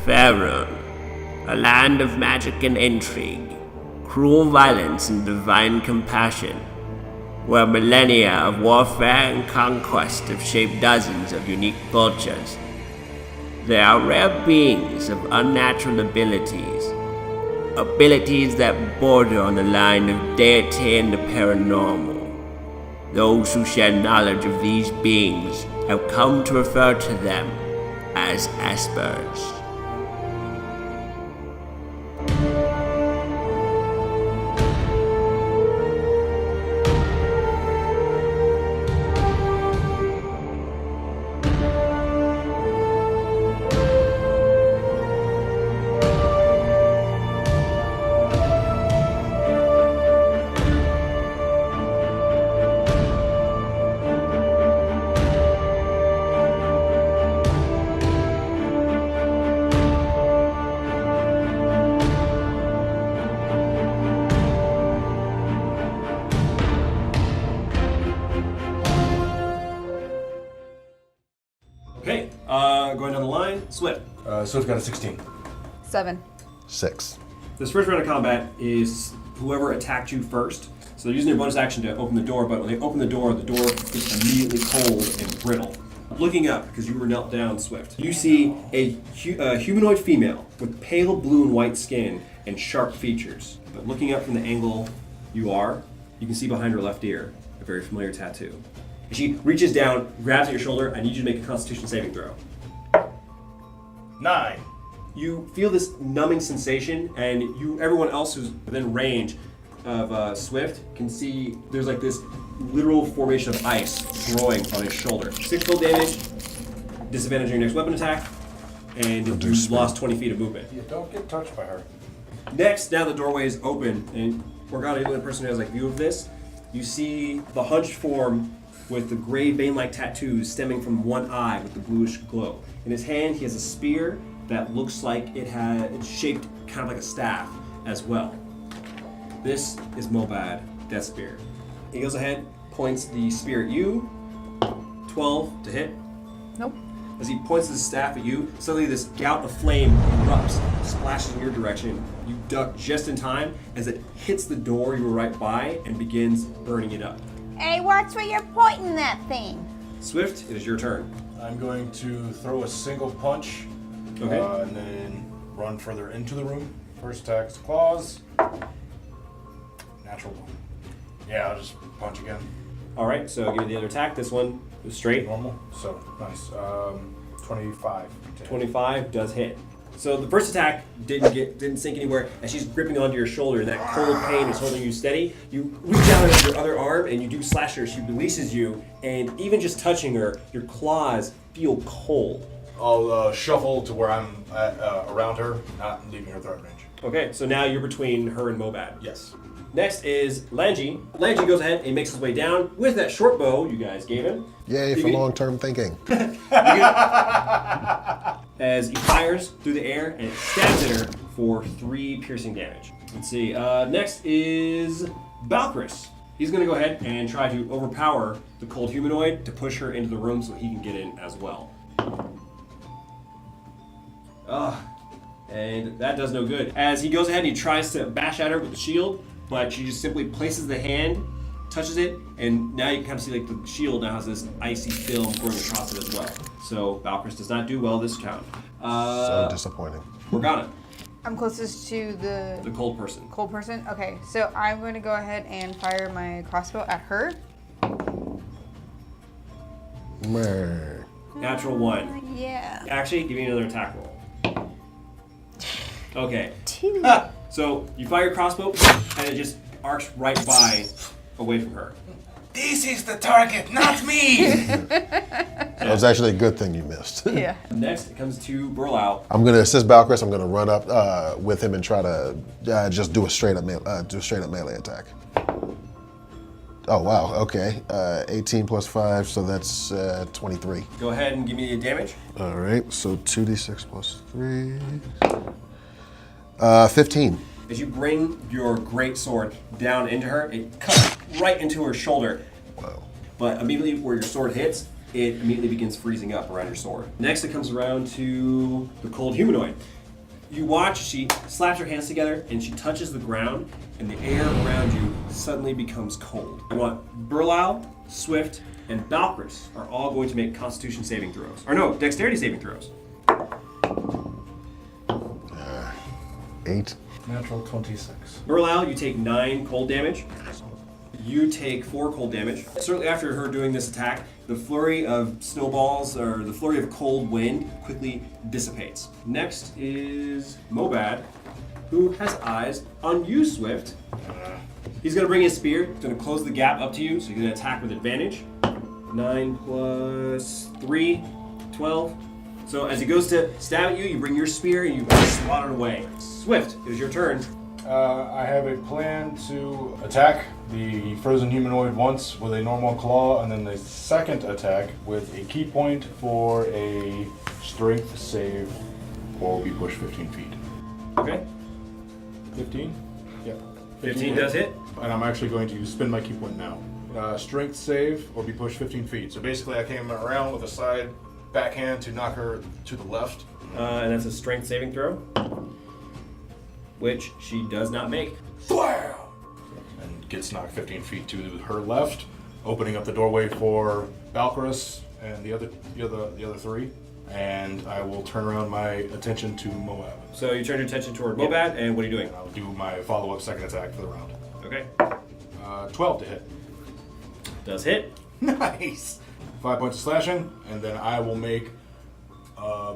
Faerun, a land of magic and intrigue, cruel violence and divine compassion, where millennia of warfare and conquest have shaped dozens of unique cultures. There are rare beings of unnatural abilities that border on the line of deity and the paranormal. Those who share knowledge of these beings have come to refer to them as Espers. Okay, going down the line, Swift. Swift got a 16. 7. 6. This first round of combat is whoever attacked you first. So they're using their bonus action to open the door, but when they open the door gets immediately cold and brittle. Looking up, because you were knelt down, Swift, you see a humanoid female with pale blue and white skin and sharp features. But looking up from the angle you can see behind her left ear a very familiar tattoo. And she reaches down, grabs at your shoulder. I need you to make a Constitution saving throw. 9. You feel this numbing sensation, and everyone else who's within range of Swift can see there's like this literal formation of ice growing on his shoulder. 6 cold damage, disadvantage on your next weapon attack, and you've lost 20 feet of movement. You don't get touched by her. Next, now the doorway is open, and Morgana, the only person who has like view of this, you see the hunched form with the gray vein-like tattoos stemming from one eye with the bluish glow. In his hand, he has a spear that looks like it's shaped kind of like a staff as well. This is Mobhad Death Spear. He goes ahead, points the spear at you. 12 to hit. Nope. As he points his staff at you, suddenly this gout of flame erupts, splashes in your direction. You duck just in time as it hits the door you were right by and begins burning it up. Hey, watch where you're pointing that thing. Swift, it is your turn. I'm going to throw a single punch. Okay. And then run further into the room. First attack is claws. Natural 1. Yeah, I'll just punch again. All right, so give me the other attack. This one is straight. Normal. So, nice. 25. 25 does hit. So the first attack didn't sink anywhere, and she's gripping onto your shoulder, and that cold pain is holding you steady. You reach out at your other arm, and you do slash her. She releases you, and even just touching her, your claws feel cold. I'll shuffle to where I'm around her, not leaving her threat range. Okay, so now you're between her and Mobhad. Yes. Next is Langi. Langi goes ahead and makes his way down with that short bow you guys gave him. Yay for long-term thinking. As he fires through the air and it stabs at her for 3 piercing damage. Let's see. Next is Balkris. He's going to go ahead and try to overpower the cold humanoid to push her into the room so he can get in as well. And that does no good. As he goes ahead and he tries to bash at her with the shield, but she just simply places the hand, touches it, and now you can kind of see like the shield now has this icy film going across it as well. So Balkris does not do well this count. So disappointing. Morgana, I'm closest to the cold person. cold person. Okay, so I'm going to go ahead and fire my crossbow at her. Meh. Natural 1. Yeah. Actually, give me another attack roll. Okay. 2. So you fire your crossbow, and it just arcs right by, away from her. This is the target, not me! That was actually a good thing you missed. Yeah. Next, it comes to Burlau. I'm going to assist Balkris. I'm going to run up with him and try to just do a straight up melee attack. Oh wow, okay. 18 plus 5, so that's 23. Go ahead and give me the damage. All right, so 2d6 plus 3. 15. As you bring your great sword down into her, it cuts right into her shoulder. Wow. But immediately where your sword hits, it immediately begins freezing up around your sword. Next, it comes around to the cold humanoid. You watch, she slaps her hands together and she touches the ground, and the air around you suddenly becomes cold. I want Burlau, Swift, and Balkris are all going to make Constitution saving throws. Or no, Dexterity saving throws. 8. Natural 26. Burlau, you take 9 cold damage. You take 4 cold damage. Certainly after her doing this attack, the flurry of snowballs, or the flurry of cold wind, quickly dissipates. Next is Mobhad, who has eyes on you, Swift. He's going to bring his spear. He's going to close the gap up to you, so you're going to attack with advantage. 9 plus 3, 12. So as he goes to stab at you, you bring your spear and you swat it away. Swift, it is your turn. I have a plan to attack the frozen humanoid once with a normal claw, and then the second attack with a key point for a strength save, or be pushed 15 feet. Okay. 15? Yeah. 15 does hit. And I'm actually going to spend my key point now. Strength save, or be pushed 15 feet. So basically I came around with a side backhand to knock her to the left. And that's a strength saving throw, which she does not make. Blam! And gets knocked 15 feet to her left, opening up the doorway for Balkris and the other 3. And I will turn around my attention to Moab. So you turn your attention toward Mobhad, and what are you doing? I'll do my follow-up second attack for the round. Okay. 12 to hit. Does hit. Nice! 5 points of slashing, and then I will make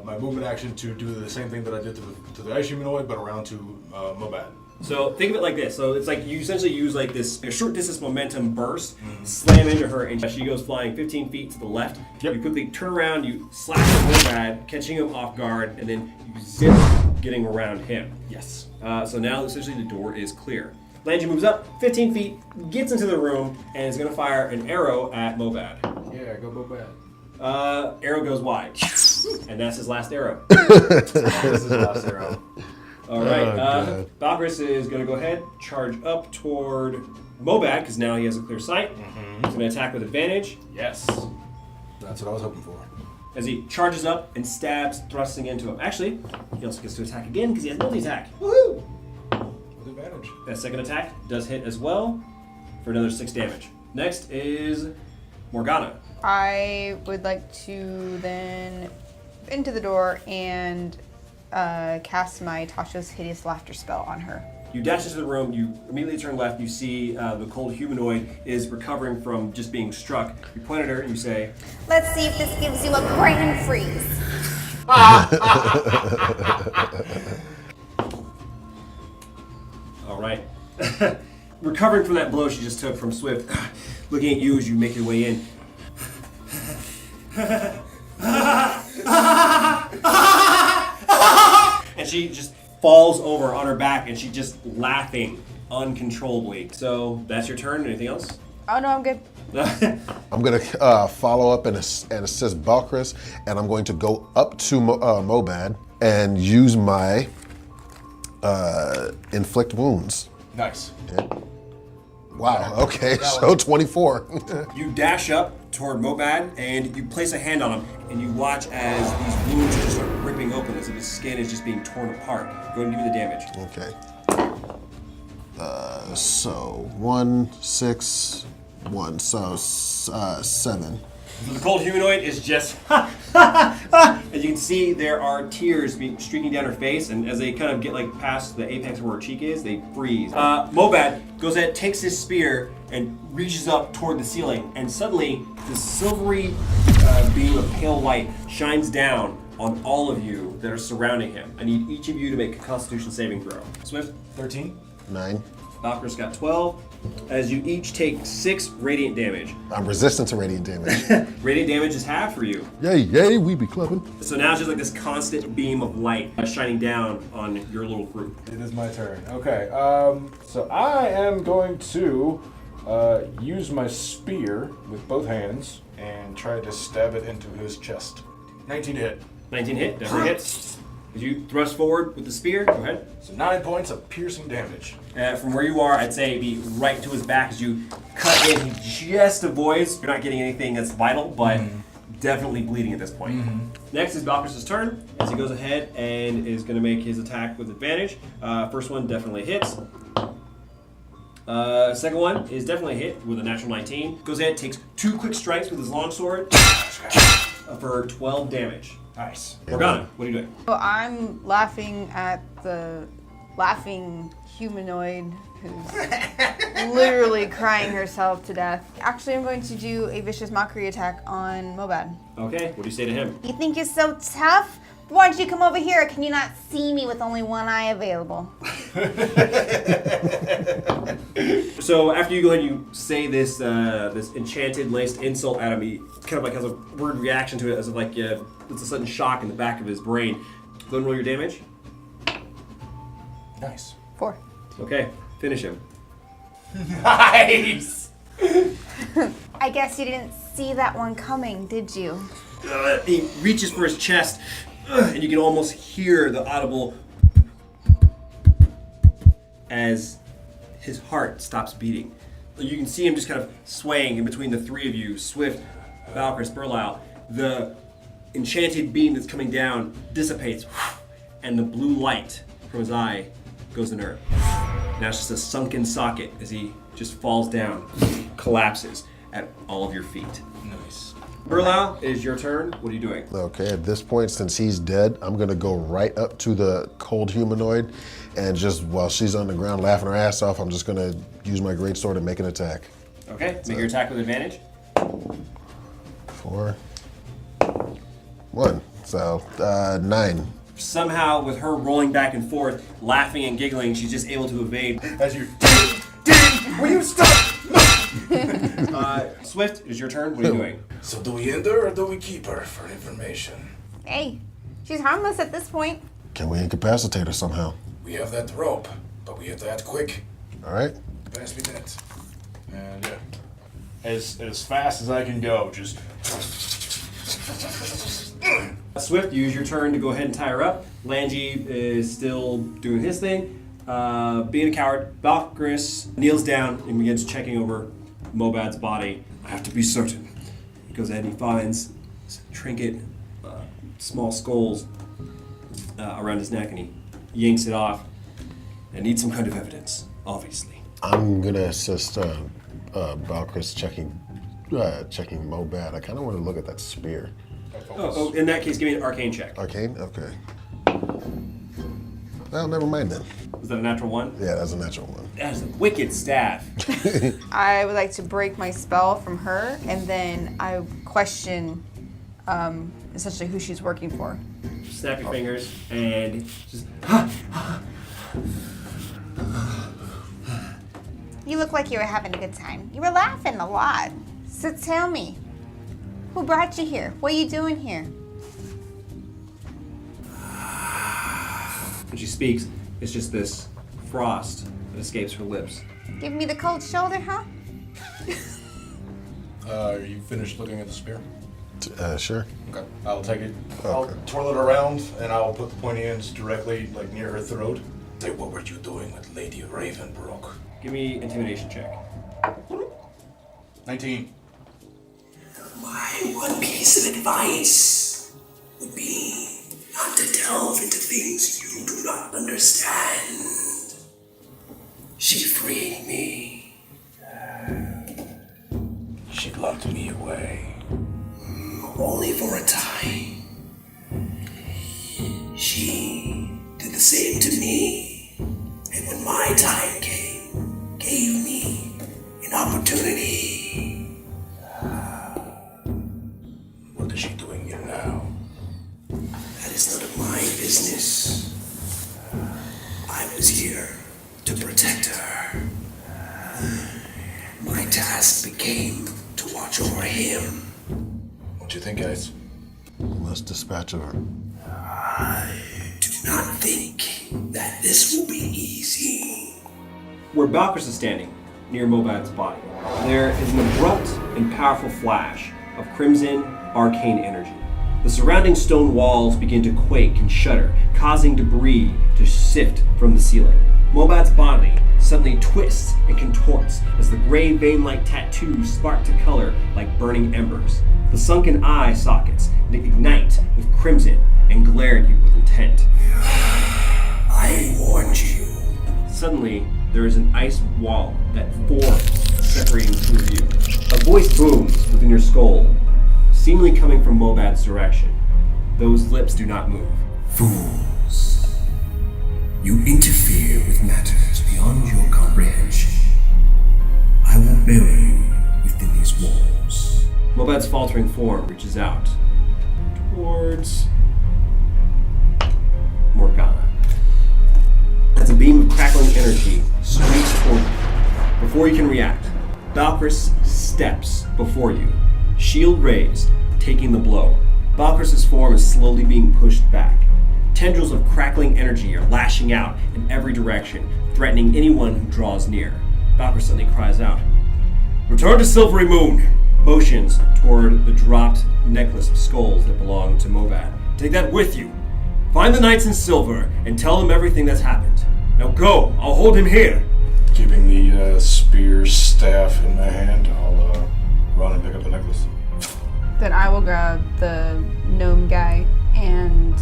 my movement action to do the same thing that I did to the ice humanoid, but around to Mobhad. So think of it like this. So it's like you essentially use like this short distance momentum burst, slam into her, and she goes flying 15 feet to the left. Yep. You quickly turn around, you slash at Mobhad, catching him off guard, and then you zip, getting around him. Yes. So now essentially the door is clear. Landry moves up 15 feet, gets into the room, and is going to fire an arrow at Mobhad. Yeah, go Mobhad. Arrow goes wide, and that's his last arrow. This is the last arrow. All right, Balkris is going to go ahead, charge up toward Mobhad, because now he has a clear sight. He's going to attack with advantage. Yes. That's what I was hoping for. As he charges up and stabs, thrusting into him. Actually, he also gets to attack again, because he has multi-attack. Woohoo! With advantage. That second attack does hit as well, for another 6 damage. Next is Morgana. I would like to then into the door and cast my Tasha's Hideous Laughter spell on her. You dash into the room, you immediately turn left, you see the cold humanoid is recovering from just being struck. You point at her and you say, Let's see if this gives you a brain freeze. all right. Recovering from that blow she just took from Swift, looking at you as you make your way in. And she just falls over on her back and she's just laughing uncontrollably. So that's your turn. Anything else? Oh no, I'm good. I'm going to follow up and assist Balkris, and I'm going to go up to Mobhad and use my inflict wounds. Nice. Yeah. Wow, okay, so 24. You dash up toward Mobhad and you place a hand on him and you watch as these wounds just start ripping open as if his skin is just being torn apart. Go ahead and give me the damage. Okay. So 1, 6, 1, so 7. So the cold humanoid is just as you can see, there are tears streaking down her face, and as they kind of get like past the apex of where her cheek is, they freeze. Mobhad goes ahead, takes his spear, and reaches up toward the ceiling, and suddenly this silvery beam of pale light shines down on all of you that are surrounding him. I need each of you to make a Constitution saving throw. Swift, 13. 9. Valkyr's got 12. As you each take 6 radiant damage. I'm resistant to radiant damage. Radiant damage is half for you. Yay, yay, we be clubbing. So now it's just like this constant beam of light shining down on your little group. It is my turn. Okay, so I am going to use my spear with both hands and try to stab it into his chest. 19 to hit. 19 hit, definitely hits. As you thrust forward with the spear, go ahead. So 9 points of piercing damage. From where you are, I'd say be right to his back as you cut in. He just avoids. You're not getting anything that's vital, but definitely bleeding at this point. Next is Balkus's turn, as he goes ahead and is going to make his attack with advantage. First one definitely hits. Second one is definitely a hit with a natural 19. Goes ahead, takes 2 quick strikes with his longsword for 12 damage. Nice. Morgana, what are you doing? So I'm laughing at the laughing humanoid who's literally crying herself to death. Actually, I'm going to do a vicious mockery attack on Mobhad. Okay, what do you say to him? You think you're so tough? Why don't you come over here? Can you not see me with only one eye available? So after you go ahead and you say this this enchanted laced insult at him, he kind of like has a weird reaction to it, as if like it's a sudden shock in the back of his brain. Go ahead and roll your damage. Nice. 4. Okay, finish him. Nice! I guess you didn't see that one coming, did you? He reaches for his chest, and you can almost hear the audible as his heart stops beating. You can see him just kind of swaying in between the 3 of you, Swift, Valkyrie, Burlau. The enchanted beam that's coming down dissipates, and the blue light from his eye goes inert. Now it's just a sunken socket as he just falls down, collapses at all of your feet. Nice. Burlau, it is your turn. What are you doing? Okay, at this point, since he's dead, I'm gonna go right up to the cold humanoid, and just while she's on the ground laughing her ass off, I'm just gonna use my greatsword and make an attack. Okay, make your attack with advantage. 4, 1, so 9. Somehow, with her rolling back and forth, laughing and giggling, she's just able to evade. As you ding, will you stop? Swift, it is your turn. What are you doing? So do we end her or do we keep her for information? Hey, she's harmless at this point. Can we incapacitate her somehow? We have that rope, but we have to act quick. All right. Pass me that. And yeah, as fast as I can go, just Swift, use your turn to go ahead and tie her up. Langy is still doing his thing. Being a coward, Valkyris kneels down and begins checking over Mobhad's body. I have to be certain. He goes ahead and he finds a trinket, small skulls around his neck, and he yanks it off. I need some kind of evidence, obviously. I'm gonna assist Valkyris checking Mobhad. I kind of want to look at that spear. Oh, in that case, give me an arcane check. Arcane? Okay. Well, never mind then. Was that a natural 1? Yeah, that's a natural one. That is a wicked staff. I would like to break my spell from her, and then I question essentially who she's working for. Snap your fingers and just. You look like you were having a good time. You were laughing a lot. So tell me, who brought you here? What are you doing here? When she speaks, it's just this frost that escapes her lips. Give me the cold shoulder, huh? Are you finished looking at the spear? Sure. Okay. I'll take it. Okay. I'll twirl it around, and I'll put the pointy ends directly, like, near her throat. Say, what were you doing with Lady Ravenbrook? Give me intimidation check. 19. My one piece of advice would be not to delve into things you do not understand. She freed me. She locked me away. Only for a time. She did the same to me, and when my time came, gave me an opportunity. What is she doing here now? That is none of my business. I was here to protect her. My task became to watch over him. What you think, guys? Must dispatch of her. I do not think that this will be easy. Where Balkris is standing, near Mobhad's body, there is an abrupt and powerful flash of crimson arcane energy. The surrounding stone walls begin to quake and shudder, causing debris to sift from the ceiling. Mobhad's body suddenly twists and contorts as the gray vein-like tattoos spark to color like burning embers. The sunken eye sockets ignite with crimson and glare at you with intent. I warned you. Suddenly, there is an ice wall that forms, separating the two of you. A voice booms within your skull, seemingly coming from Mobhad's direction. Those lips do not move. Fools. You interfere with matters beyond your comprehension. I will bury you within these walls. Mobhad's faltering form reaches out towards Morgana. As a beam of crackling energy streaks toward you. Before you can react, Valkyris steps before you, shield raised, taking the blow. Valkyris' form is slowly being pushed back. Tendrils of crackling energy are lashing out in every direction, threatening anyone who draws near. Valkyris suddenly cries out, "Return to Silvery Moon!" Motions toward the dropped necklace of skulls that belong to Mobhad. "Take that with you. Find the Knights in Silver and tell them everything that's happened. Now go, I'll hold him here." Keeping the spear staff in my hand, I'll run and pick up the necklace. Then I will grab the gnome guy and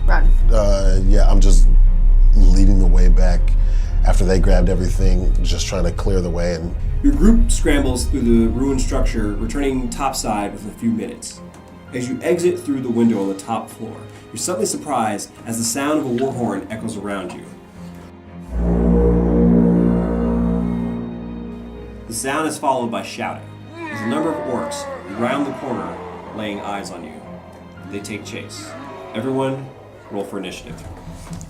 run. Yeah, I'm just leading the way back after they grabbed everything, just trying to clear the way. And Your group scrambles through the ruined structure, returning topside within a few minutes. As you exit through the window on the top floor, you're suddenly surprised as the sound of a war horn echoes around you. The sound is followed by shouting, as a number of orcs round the corner, laying eyes on you. They take chase. Everyone, roll for initiative.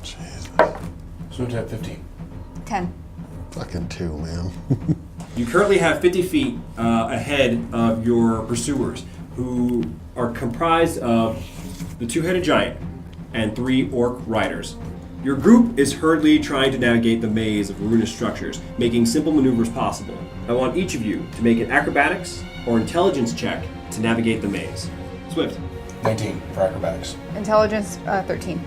Jesus, Swift at 15. 10. fucking 2, man. You currently have 50 feet ahead of your pursuers, who are comprised of the two-headed giant and 3 orc riders. Your group is hurriedly trying to navigate the maze of ruinous structures, making simple maneuvers possible. I want each of you to make an acrobatics or intelligence check to navigate the maze. Swift. 19 for acrobatics. Intelligence, 13.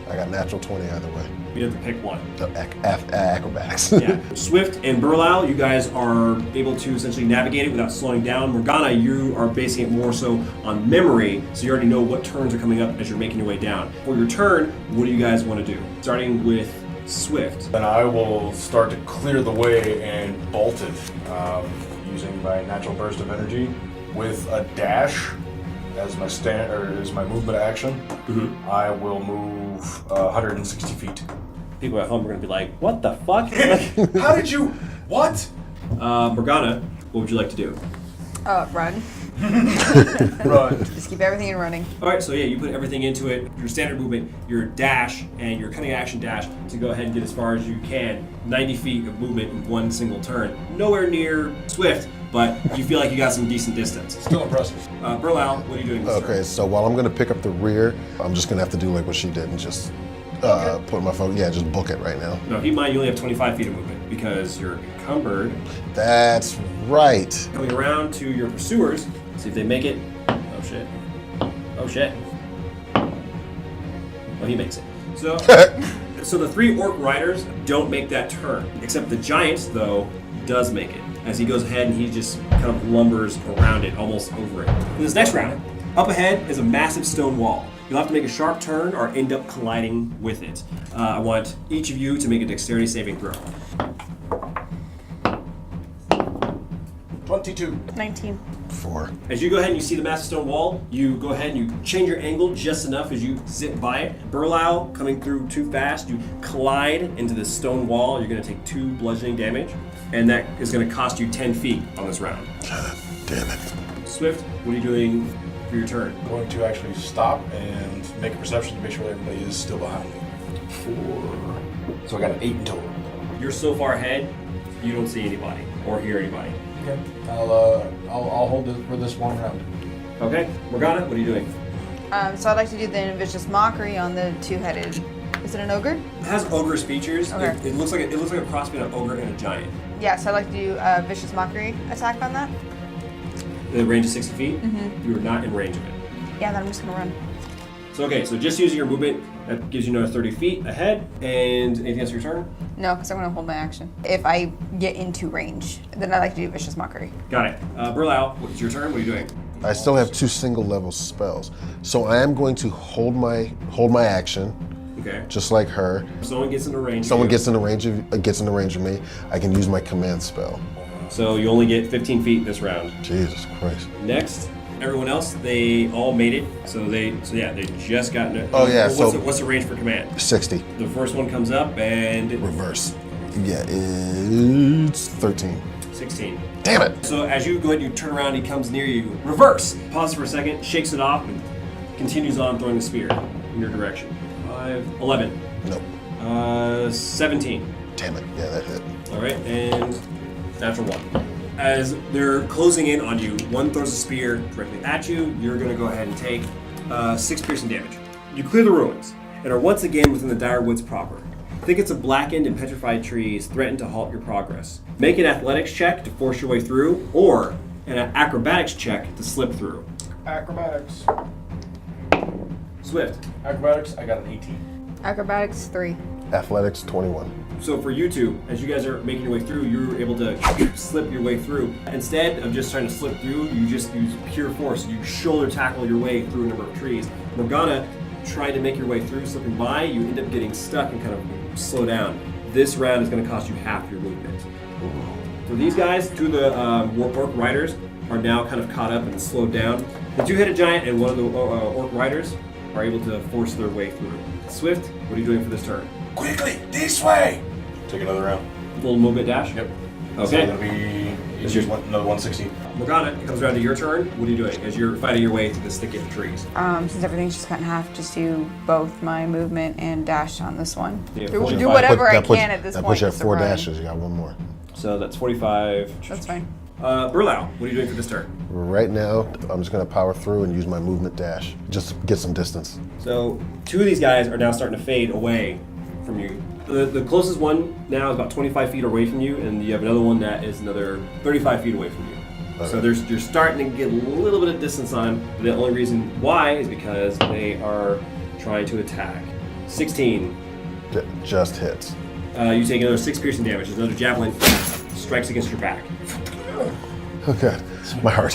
I got natural 20 either way. You have to pick one. So, acrobatics. Yeah. Swift and Burlau, you guys are able to essentially navigate it without slowing down. Morgana, you are basing it more so on memory, so you already know what turns are coming up as you're making your way down. For your turn, what do you guys want to do? Starting with Swift. Then I will start to clear the way and bolt it using my natural burst of energy with a dash as my as my movement action. Mm-hmm. I will move 160 feet. People at home are going to be like, what the fuck? How did you? What? Morgana, what would you like to do? Run. Run. Just keep everything in running. All right, so yeah, you put everything into it. Your standard movement, your dash, and your cunning action dash to go ahead and get as far as you can. 90 feet of movement in one single turn. Nowhere near Swift, but you feel like you got some decent distance. Still impressive. Burlau, what are you doing this Okay, turn? so while I'm going to pick up the rear, I'm just going to have to do like what she did and just put my phone, just book it right now. No, keep in mind you only have 25 feet of movement because you're encumbered. That's right. Coming around to your pursuers, see if they make it. Oh shit. Oh shit. Oh, he makes it. So, so the 3 orc riders don't make that turn, except the giant, though, does make it. As he goes ahead and he just kind of lumbers around it, almost over it. In this next round, up ahead is a massive stone wall. You'll have to make a sharp turn or end up colliding with it. I want each of you to make a dexterity saving throw. 22. 19. 4. As you go ahead and you see the massive stone wall, you go ahead and you change your angle just enough as you zip by it. Burlau coming through too fast, you collide into this stone wall. You're going to take 2 bludgeoning damage, and that is going to cost you 10 feet on this round. God damn it. Swift, what are you doing for your turn? I'm going to actually stop and make a perception to make sure everybody is still behind me. 4. So I got an 8 in total. You're so far ahead, you don't see anybody or hear anybody. Okay. I'll hold it for this one round. Okay, Morgana, what are you doing? So I'd like to do the vicious mockery on the 2-headed. Is it an ogre? It has ogre's features. Okay. It looks like a cross between an ogre and a giant. Yeah, so I'd like to do a vicious mockery attack on that. The range is 60 feet. Mm-hmm. You are not in range of it. Yeah, then I'm just gonna run. So okay, so just using your movement, That gives you another 30 feet ahead. And anything else for your turn? No, because I'm going to hold my action. If I get into range, then I like to do Vicious Mockery. Got it. Burlau, it's your turn. What are you doing? I still have 2 single level spells, so I am going to hold my action, Okay. just like her. If someone gets into range. Someone gets in the range of me. I can use my command spell. So you only get 15 feet this round. Jesus Christ. Next, everyone else, they all made it. So they just got. Oh, yeah, What's the range for command? 60. The first one comes up and Reverse. Yeah, it's 13. 16. Damn it! So as you go ahead, you turn around, he comes near you. Reverse. Pauses for a second, shakes it off, and continues on throwing the spear in your direction. 5, 11. Nope. 17. Damn it. Yeah, that hit. All right, and natural 1. As they're closing in on you, one throws a spear directly at you. You're going to go ahead and take 6 piercing damage. You clear the ruins and are once again within the dire woods proper. Thickets of blackened and petrified trees threaten to halt your progress. Make an athletics check to force your way through, or an acrobatics check to slip through. Acrobatics. Swift. Acrobatics, I got an 18. Acrobatics 3. Athletics, 21. So for you two, as you guys are making your way through, you're able to slip your way through. Instead of just trying to slip through, you just use pure force. You shoulder tackle your way through a number of trees. Morgana tried to make your way through, slipping by. You end up getting stuck and kind of slow down. This round is going to cost you half your movement. For these guys, 2 of the orc riders are now kind of caught up and slowed down. The 2-headed giant and one of the orc riders are able to force their way through. Swift, what are you doing for this turn? Quickly, this way! Take another round. Full movement dash? Yep. So Okay. that'll be another 160. Morgana, it comes around to your turn. What are you doing as you're fighting your way through this thicket of trees? Since everything's just cut in half, just do both my movement and dash on this one. Yeah, do 45. whatever I That puts- can at this that point. puts you at just to 4 run. dashes. You got 1 more. So that's 45. That's fine. Burlau, what are you doing for this turn? Right now, I'm just going to power through and use my movement dash. Just to get some distance. So 2 of these guys are now starting to fade away from you. The closest one now is about 25 feet away from you, and you have another one that is another 35 feet away from you. Okay. So you're starting to get a little bit of distance on them. The only reason why is because they are trying to attack. 16. Just hits. You take another 6 piercing damage. Another javelin strikes against your back. Oh god, my heart.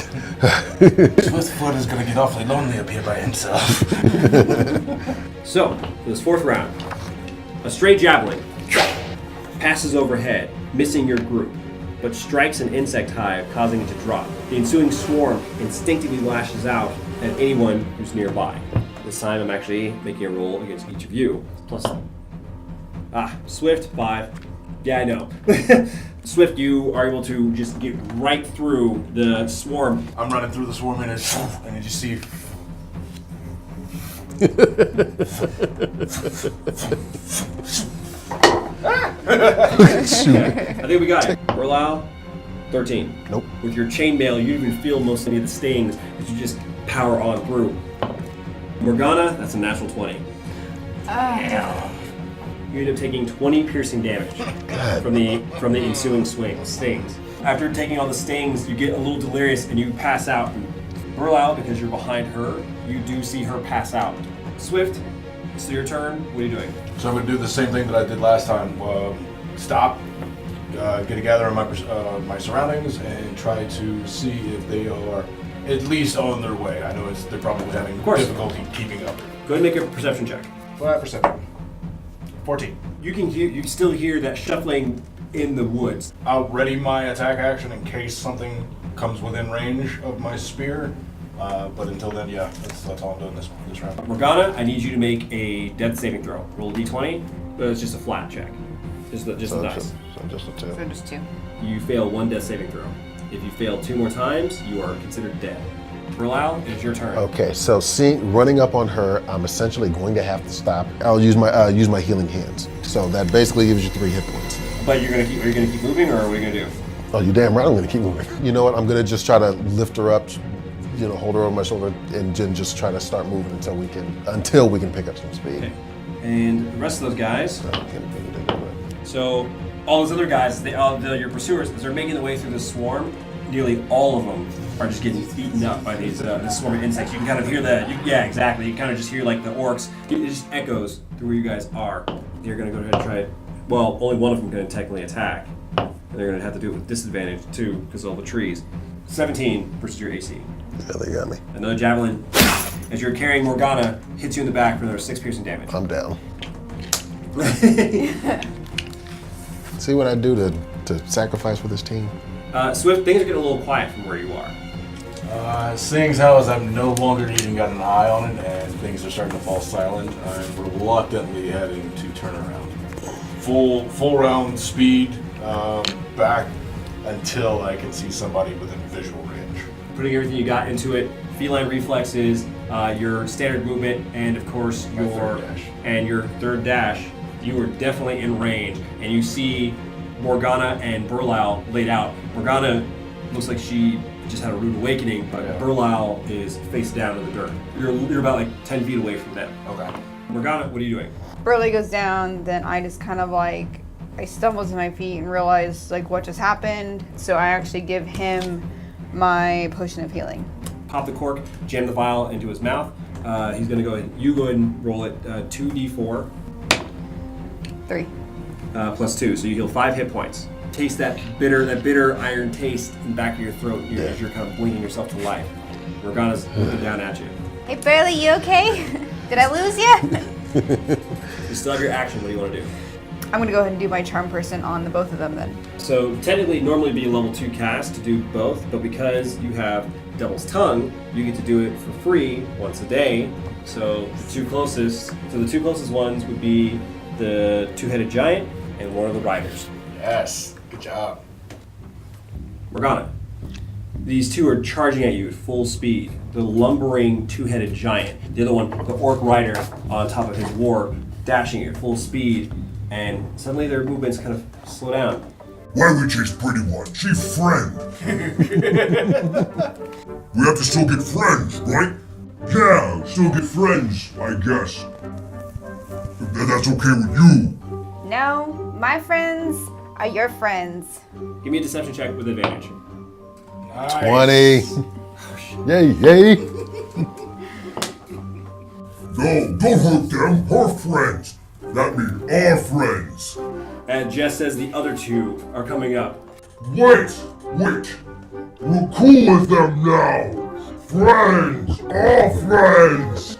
Swiftfoot is gonna get awfully lonely up here by himself. So, for this 4th round, a stray javelin passes overhead, missing your group, but strikes an insect hive, causing it to drop. The ensuing swarm instinctively lashes out at anyone who's nearby. This time I'm actually making a roll against each of you. Plus, Swift, 5. Yeah, I know. Swift, you are able to just get right through the swarm. I'm running through the swarm and you just see. I think we got it. Burlau, 13. Nope. With your chainmail, you even feel most of the stings as you just power on through. Morgana, that's a natural 20. You end up taking 20 piercing damage from the ensuing stings. After taking all the stings, you get a little delirious and you pass out. Burlau, because you're behind her, you do see her pass out. Swift, it's your turn. What are you doing? So I'm gonna do the same thing that I did last time. Stop, get a gather on my surroundings, and try to see if they are at least on their way. I know they're probably having difficulty keeping up. Go ahead and make a perception check. 5%. 14. You still hear that shuffling in the woods. I'll ready my attack action in case something comes within range of my spear. But until then, yeah, that's all I'm doing this round. Morgana, I need you to make a death saving throw. Roll a d20, but it's just a flat check. Just a dice. So just a 2. So just 2. You fail 1 death saving throw. If you fail 2 more times, you are considered dead. Burlau, it is your turn. Okay, so running up on her, I'm essentially going to have to stop. I'll use my healing hands. So that basically gives you 3 hit points. But are you gonna keep moving, or what are you gonna do? Oh, you damn right I'm gonna keep moving. You know what? I'm gonna just try to lift her up, hold her over my shoulder, and then just try to start moving until we can pick up some speed. Okay. And the rest of those guys. So all those other guys, your pursuers, as they're making their way through the swarm, nearly all of them are just getting eaten up by these this swarm of insects. You can kind of hear yeah, exactly. You kind of just hear like the orcs. It just echoes through where you guys are. You're going to go ahead and try it. Well, only one of them going to technically attack. And they're going to have to do it with disadvantage too because of all the trees. 17 versus your AC. Yeah, they got me. Another javelin, as you're carrying Morgana, hits you in the back for another 6 piercing damage. I'm down. See what I do to sacrifice for this team? Swift, things are getting a little quiet from where you are. Seeing how as I'm no longer even got an eye on it and things are starting to fall silent, I'm reluctantly heading to turn around. Full round speed back until I can see somebody within visual range. Putting everything you got into it, feline reflexes, your standard movement, and of course your third dash. You are definitely in range, and you see Morgana and Burlau laid out. Morgana looks like she just had a rude awakening, but Burlau is face down in the dirt. You're about like 10 feet away from them. Okay. Morgana, what are you doing? Burley goes down, then I just kind of like, I stumble to my feet and realize like what just happened. So I actually give him my potion of healing. Pop the cork, jam the vial into his mouth. He's gonna go ahead. You go ahead and roll it 2d4. 3. Plus 2, so you heal 5 hit points. Taste that bitter iron taste in the back of your throat as you're kind of blinking yourself to life. Morgana's looking down at you. Hey, Burley, you okay? Did I lose you? You still have your action. What do you want to do? I'm gonna go ahead and do my charm person on the both of them then. So technically, normally be a level 2 cast to do both, but because you have Devil's Tongue, you get to do it for free once a day. So the two closest ones would be the two-headed giant and one of the riders. Yes, good job. Morgana, these two are charging at you at full speed. The lumbering two-headed giant, the other one, the orc rider on top of his warg, dashing at full speed, and suddenly their movements kind of slow down. Why we chase pretty one? She friend. We have to still get friends, right? Yeah, still get friends, I guess. If that's okay with you. No, my friends are your friends. Give me a deception check with advantage. Nice. 20. Yay. No, don't hurt them. Her friends. That means our friends. And just as the other two are coming up. Wait. We're cool with them now. Friends. Our friends.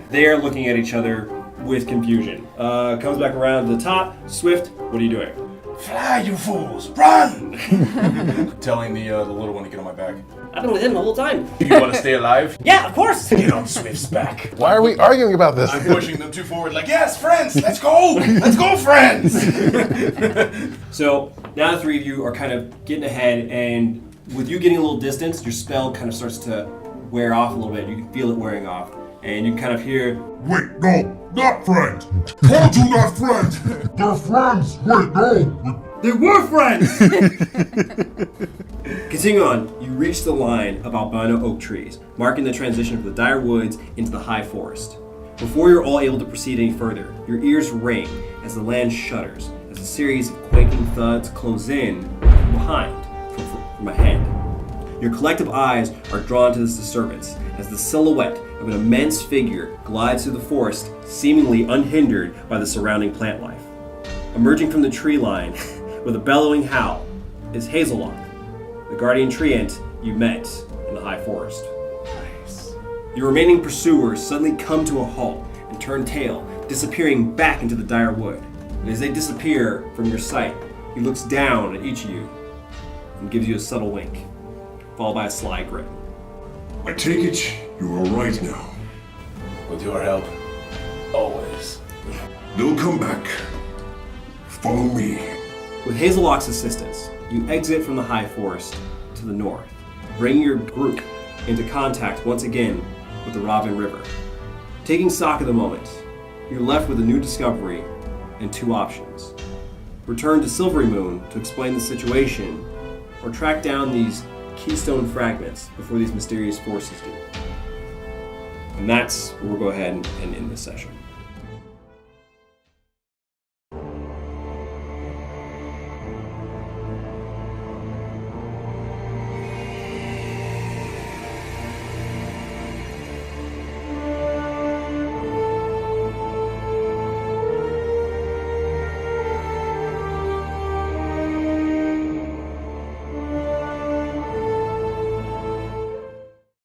They are looking at each other with confusion. Comes back around to the top. Swift, what are you doing? Fly, you fools! Run! Telling the little one to get on my back. I've been with him the whole time. You want to stay alive? Yeah, of course. Get on Swift's back. Why are we arguing about this? I'm pushing them too forward like, yes, friends, let's go! Let's go, friends! So now the three of you are kind of getting ahead, and with you getting a little distance, your spell kind of starts to wear off a little bit. You can feel it wearing off, and you kind of hear, Wait, no, not friends. Told you not friends. They're friends. Wait, no. they were friends! Continue on, you reach the line of albino oak trees, marking the transition from the dire woods into the high forest. Before you're all able to proceed any further, your ears ring as the land shudders, as a series of quaking thuds close in from behind, from ahead. Your collective eyes are drawn to this disturbance as the silhouette of an immense figure glides through the forest, seemingly unhindered by the surrounding plant life. Emerging from the tree line with a bellowing howl is Hazellock, the guardian treant you met in the high forest. Nice. Your remaining pursuers suddenly come to a halt and turn tail, disappearing back into the dire wood. And as they disappear from your sight, he looks down at each of you and gives you a subtle wink, followed by a sly grin. I take it you're alright now. With your help, always. They'll come back. Follow me. With Hazellock's assistance, you exit from the high forest to the north, bringing your group into contact once again with the Robin River. Taking stock of the moment, you're left with a new discovery and two options. Return to Silvery Moon to explain the situation, or track down these keystone fragments before these mysterious forces do. And that's where we'll go ahead and end this session.